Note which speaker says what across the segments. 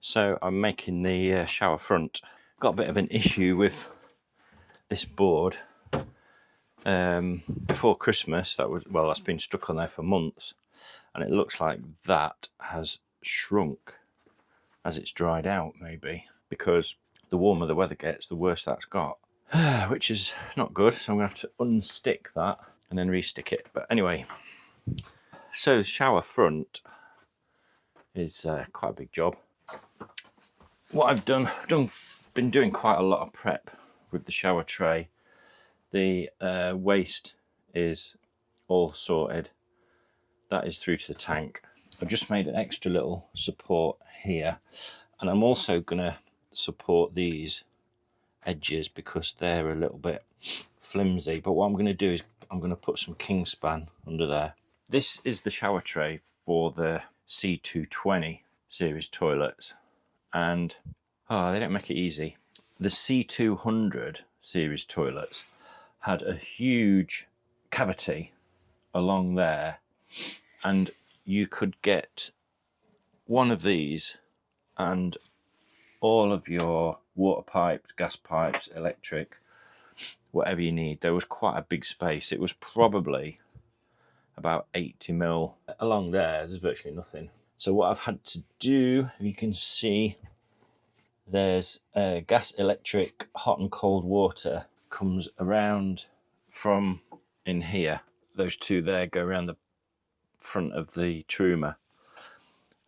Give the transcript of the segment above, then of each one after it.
Speaker 1: So I'm making the shower front. Got a bit of an issue with this board. Before Christmas, that's been stuck on there for months, and it looks like that has shrunk as it's dried out, maybe because the warmer the weather gets, the worse that's got, which is not good. So I'm gonna have to unstick that and then restick it. But anyway, so the shower front is quite a big job. What I've been doing quite a lot of prep with the shower tray. The waste is all sorted. That is through to the tank. I've just made an extra little support here, and I'm also gonna support these edges because they're a little bit flimsy. But what I'm gonna do is I'm gonna put some Kingspan under there. This is the shower tray for the C220 series toilets, and they don't make it easy. The C200 series toilets had a huge cavity along there, and you could get one of these and all of your water pipes, gas pipes, electric, whatever you need. There was quite a big space. It was probably about 80 mil. Along there's virtually nothing. So what I've had to do, if you can see, there's gas, electric, hot and cold water comes around from in here. Those two there go around the front of the truma,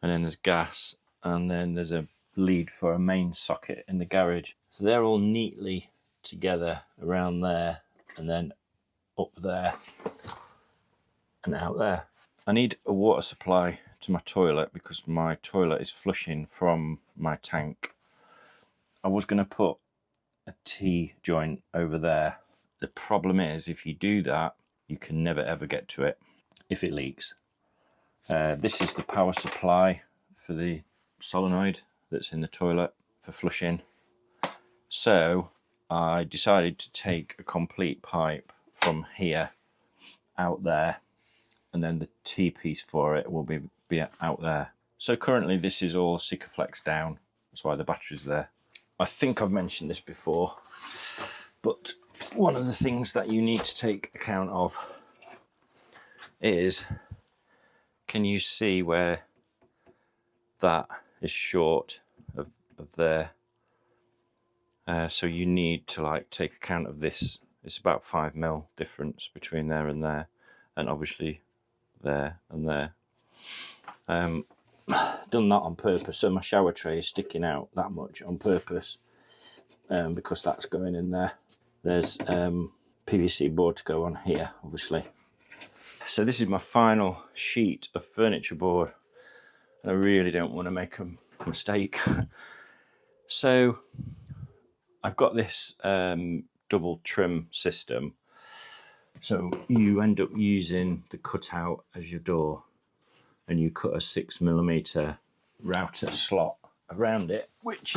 Speaker 1: and then there's gas, and then there's a lead for a main socket in the garage. So they're all neatly together around there, and then up there and out there. I need a water supply to my toilet because my toilet is flushing from my tank. I was going to put a T-joint over there. The problem is, if you do that, you can never ever get to it if it leaks. This is the power supply for the solenoid that's in the toilet for flushing. So I decided to take a complete pipe from here out there, and then the T-piece for it will be out there. So currently this is all Sikaflex down. That's why the battery's there. I think I've mentioned this before, but one of the things that you need to take account of is, can you see where that is short of there? So you need to take account of this. It's about 5 mil difference between there, and obviously there and there. Done that on purpose, so my shower tray is sticking out that much on purpose, because that's going in there. There's PVC board to go on here, obviously. So this is my final sheet of furniture board, and I really don't want to make a mistake. So I've got this double trim system, so you end up using the cutout as your door, and you cut a 6mm router slot around it, which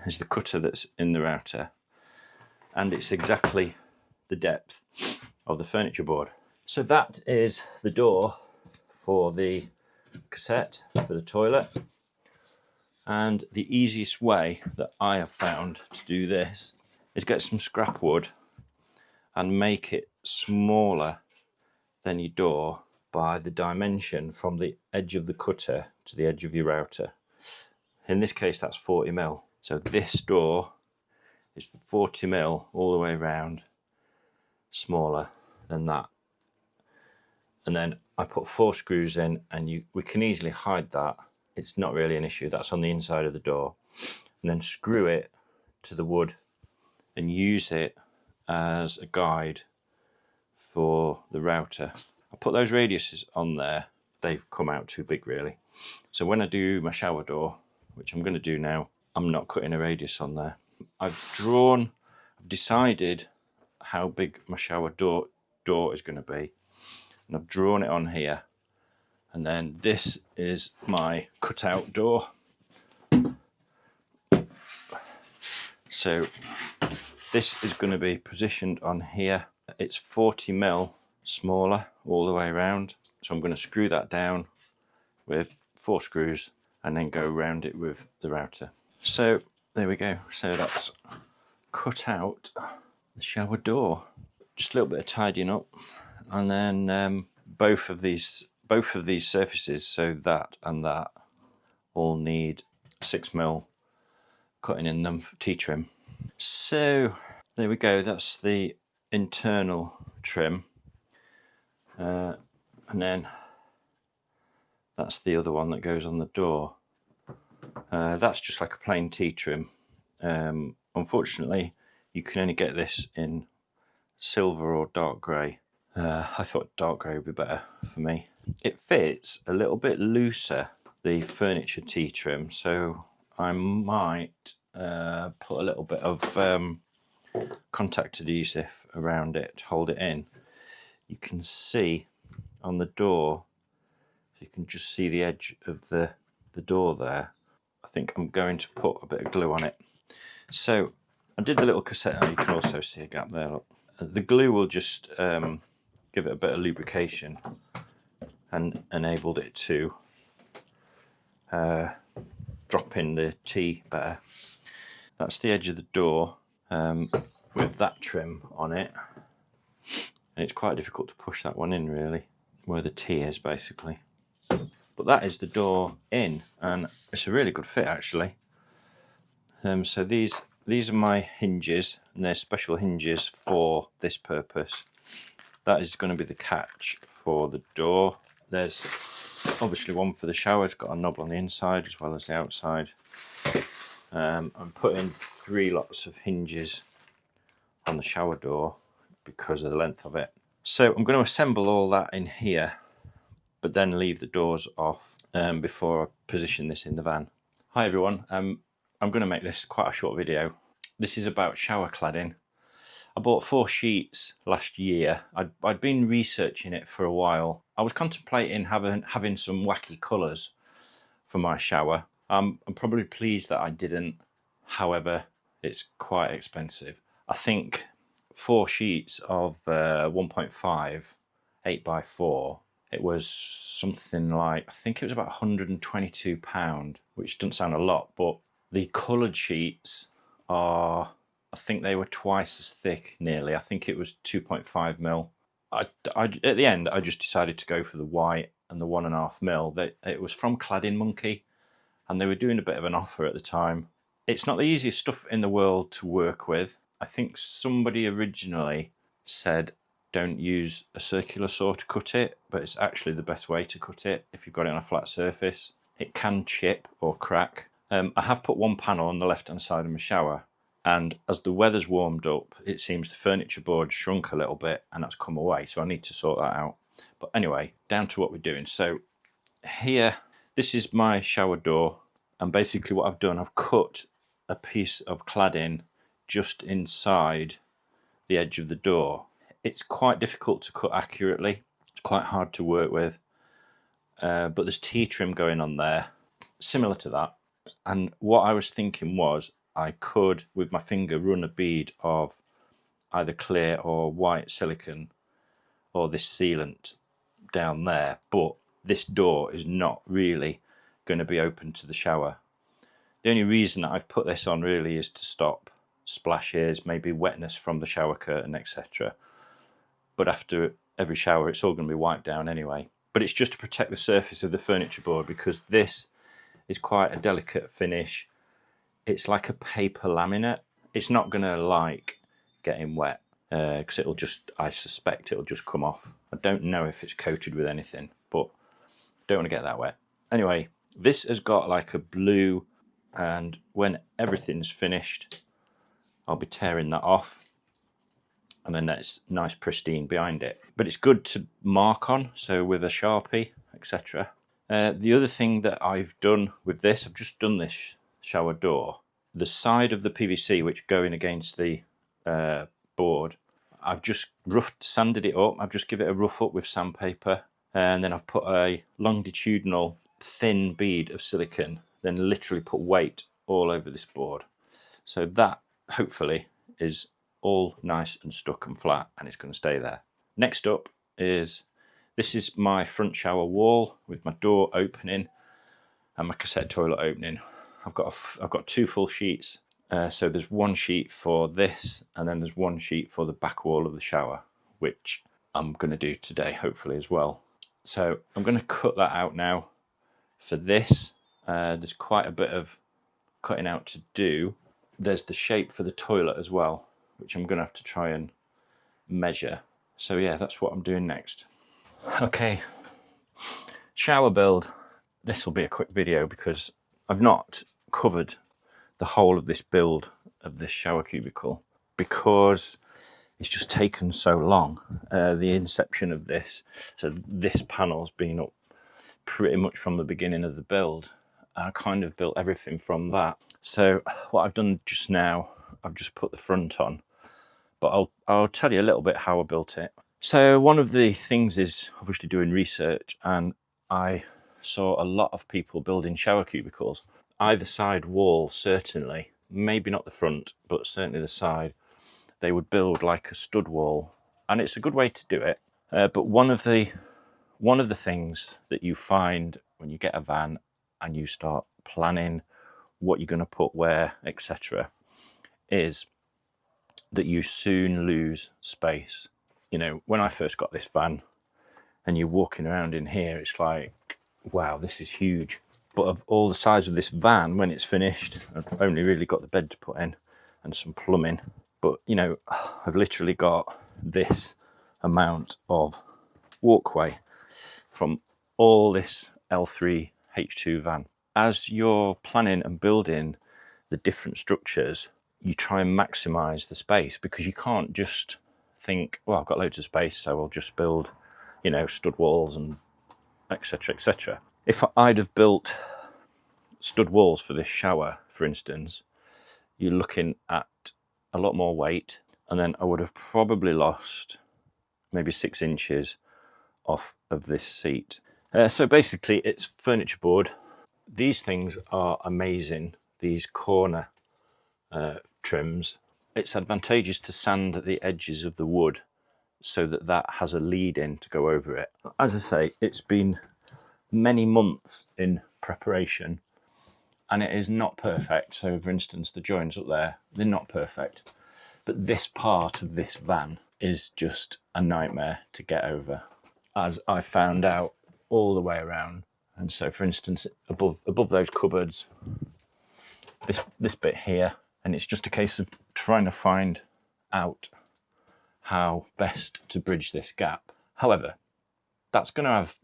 Speaker 1: is the cutter that's in the router, and it's exactly the depth of the furniture board. So that is the door for the cassette for the toilet, and the easiest way that I have found to do this is get some scrap wood and make it smaller than your door by the dimension from the edge of the cutter to the edge of your router. In this case, that's 40 mil. So this door is 40 mil all the way around, smaller than that. And then I put 4 screws in, and we can easily hide that. It's not really an issue. That's on the inside of the door. And then screw it to the wood and use it as a guide for the router. I put those radiuses on there. They've come out too big, really. So when I do my shower door, which I'm going to do now, I'm not cutting a radius on there. I've decided how big my shower door is going to be, and I've drawn it on here. And then this is my cutout door. So this is going to be positioned on here. It's 40 mil smaller all the way around. So I'm going to screw that down with 4 screws, and then go around it with the router. So there we go. So that's cut out the shower door. Just a little bit of tidying up, and then both of these surfaces, so that and that, all need 6mm cutting in them for T-trim. So there we go. That's the internal trim, and then that's the other one that goes on the door. That's just like a plain T-trim. Unfortunately, you can only get this in silver or dark grey. I thought dark grey would be better for me. It fits a little bit looser, the furniture T-trim, so I might put a little bit of contact adhesive around it to hold it in. You can see on the door, you can just see the edge of the door there. I think I'm going to put a bit of glue on it. So I did the little cassette, you can also see a gap there. Look. The glue will just give it a bit of lubrication and enabled it to drop in the T better. That's the edge of the door with that trim on it, and it's quite difficult to push that one in really, where the T is basically. But that is the door in, and it's a really good fit actually. So these are my hinges, and they're special hinges for this purpose. That is going to be the catch for the door. There's obviously one for the shower. It's got a knob on the inside as well as the outside. I'm putting 3 lots of hinges on the shower door because of the length of it. So I'm going to assemble all that in here, but then leave the doors off before I position this in the van. Hi everyone, I'm going to make this quite a short video. This is about shower cladding. I bought 4 sheets last year. I'd been researching it for a while. I was contemplating having some wacky colours for my shower. I'm probably pleased that I didn't. However, it's quite expensive. I think 4 sheets of 1.5 8x4, it was something like, I think it was about £122, which doesn't sound a lot, but the coloured sheets are, I think they were twice as thick nearly. I think it was 2.5mm. At the end, I just decided to go for the white and the 1.5mm. It was from Cladding Monkey, and they were doing a bit of an offer at the time. It's not the easiest stuff in the world to work with. I think somebody originally said don't use a circular saw to cut it, but it's actually the best way to cut it if you've got it on a flat surface. It can chip or crack. I have put one panel on the left hand side of my shower, and as the weather's warmed up, it seems the furniture board shrunk a little bit and that's come away, so I need to sort that out. But anyway, down to what we're doing. So here, this is my shower door, and basically what I've done, I've cut a piece of cladding just inside the edge of the door. It's quite difficult to cut accurately. It's quite hard to work with, but there's T-trim going on there, similar to that. And what I was thinking was I could, with my finger, run a bead of either clear or white silicone or this sealant down there, but this door is not really going to be open to the shower. The only reason that I've put this on really is to stop splashes, maybe wetness from the shower curtain, etc. But after every shower, it's all going to be wiped down anyway. But it's just to protect the surface of the furniture board, because this is quite a delicate finish. It's like a paper laminate. It's not going to like getting wet because it'll just, I suspect it'll just come off. I don't know if it's coated with anything, but don't want to get that wet. Anyway, this has got like a blue, and when everything's finished, I'll be tearing that off, and then that's nice pristine behind it. But it's good to mark on, so with a Sharpie, etc. The other thing that I've done with this, I've just done this shower door. The side of the PVC which going against the board, I've just sanded it up. I've just give it a rough up with sandpaper, and then I've put a longitudinal thin bead of silicone, then literally put weight all over this board. So that hopefully is all nice and stuck and flat, and it's going to stay there. Next up is, this is my front shower wall with my door opening, and my cassette toilet opening. I've got 2 full sheets. So there's 1 sheet for this, and then there's 1 sheet for the back wall of the shower, which I'm going to do today, hopefully, as well. So I'm going to cut that out now. For this, there's quite a bit of cutting out to do. There's the shape for the toilet as well, which I'm going to have to try and measure. So yeah, that's what I'm doing next. Okay, shower build. This will be a quick video because I've not covered the whole of this build of this shower cubicle because it's just taken so long. The inception of this, so this panel's been up pretty much from the beginning of the build. I kind of built everything from that. So what I've done just now, I've just put the front on, but I'll tell you a little bit how I built it. So one of the things is obviously doing research, and I saw a lot of people building shower cubicles. Either side wall, certainly, maybe not the front, but certainly the side, they would build like a stud wall, and it's a good way to do it. But one of the things that you find when you get a van and you start planning what you're going to put where, etc., is that you soon lose space. You know, when I first got this van and you're walking around in here, it's like, wow, this is huge. But of all the size of this van, when it's finished, I've only really got the bed to put in and some plumbing. But, you know, I've literally got this amount of walkway from all this L3 H2 van. As you're planning and building the different structures, you try and maximise the space, because you can't just think, well, I've got loads of space, so I'll just build, you know, stud walls and etc, etc. If I'd have built stud walls for this shower, for instance, you're looking at a lot more weight, and then I would have probably lost maybe 6 inches off of this seat. So basically it's furniture board. These things are amazing, these corner trims. It's advantageous to sand at the edges of the wood so that that has a lead in to go over it. As I say, it's been many months in preparation, and it is not perfect. So for instance, the joins up there, they're not perfect, but this part of this van is just a nightmare to get over, as I found out all the way around. And so for instance, above those cupboards, this bit here, and it's just a case of trying to find out how best to bridge this gap. However, that's going to have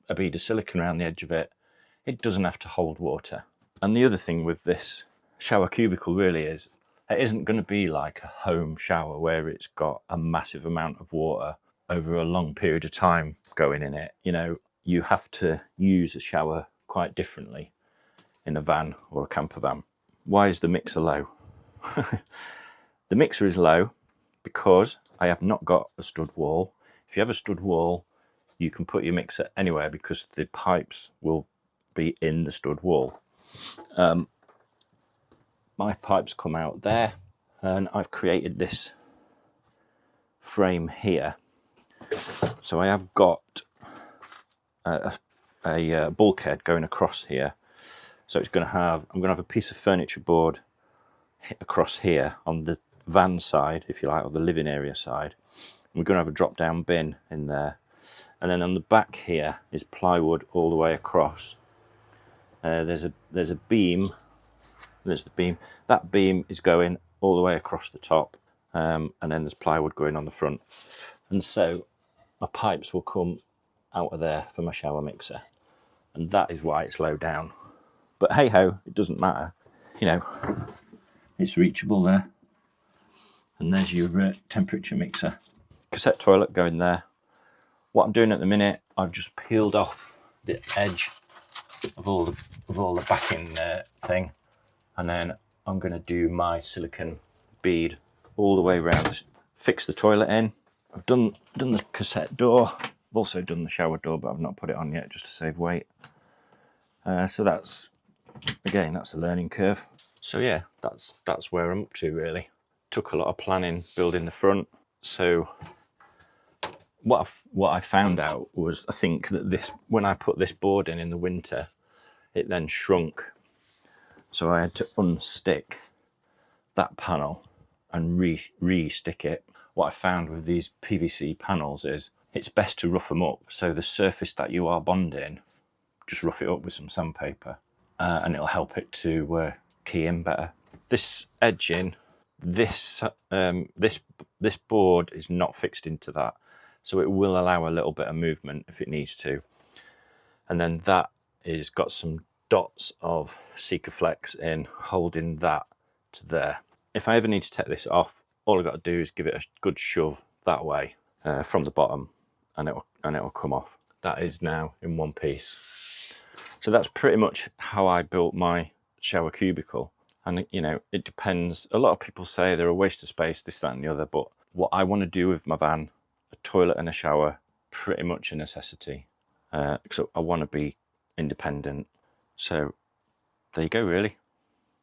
Speaker 1: a bead of silicone around the edge of it. It doesn't have to hold water. And the other thing with this shower cubicle really is, it isn't going to be like a home shower where it's got a massive amount of water over a long period of time going in it. You know, you have to use a shower quite differently in a van or a camper van. Why is the mixer low? The mixer is low because I have not got a stud wall. If you have a stud wall, you can put your mixer anywhere because the pipes will be in the stud wall. My pipes come out there, and I've created this frame here. So I have got a bulkhead going across here. So it's going to have, I'm going to have a piece of furniture board across here on the van side, if you like, or the living area side. And we're going to have a drop down bin in there. And then on the back here is plywood all the way across. There's a beam. There's the beam. That beam is going all the way across the top, and then there's plywood going on the front. And so my pipes will come out of there for my shower mixer, and that is why it's low down. But hey ho, it doesn't matter. You know, it's reachable there. And there's your temperature mixer. Cassette toilet going there. What I'm doing at the minute, I've just peeled off the edge of all the backing thing, and then I'm going to do my silicone bead all the way around. Fix the toilet in. I've done the cassette door. I've also done the shower door, but I've not put it on yet just to save weight. So that's, again, that's a learning curve. So yeah, that's where I'm up to really. Took a lot of planning building the front. So what I found out was, I think that this, when I put this board in the winter, it then shrunk. So I had to unstick that panel and re-stick it. What I found with these PVC panels is it's best to rough them up. So the surface that you are bonding, just rough it up with some sandpaper and it'll help it to key in better. This edging, this board is not fixed into that. So it will allow a little bit of movement if it needs to. And then that is got some dots of Sikaflex in holding that to there. If I ever need to take this off, all I've got to do is give it a good shove that way from the bottom and it'll come off. That is now in one piece. So that's pretty much how I built my shower cubicle. And you know, it depends. A lot of people say they're a waste of space, this, that and the other, but what I want to do with my van, a toilet and a shower, pretty much a necessity. So I want to be independent. So there you go, really.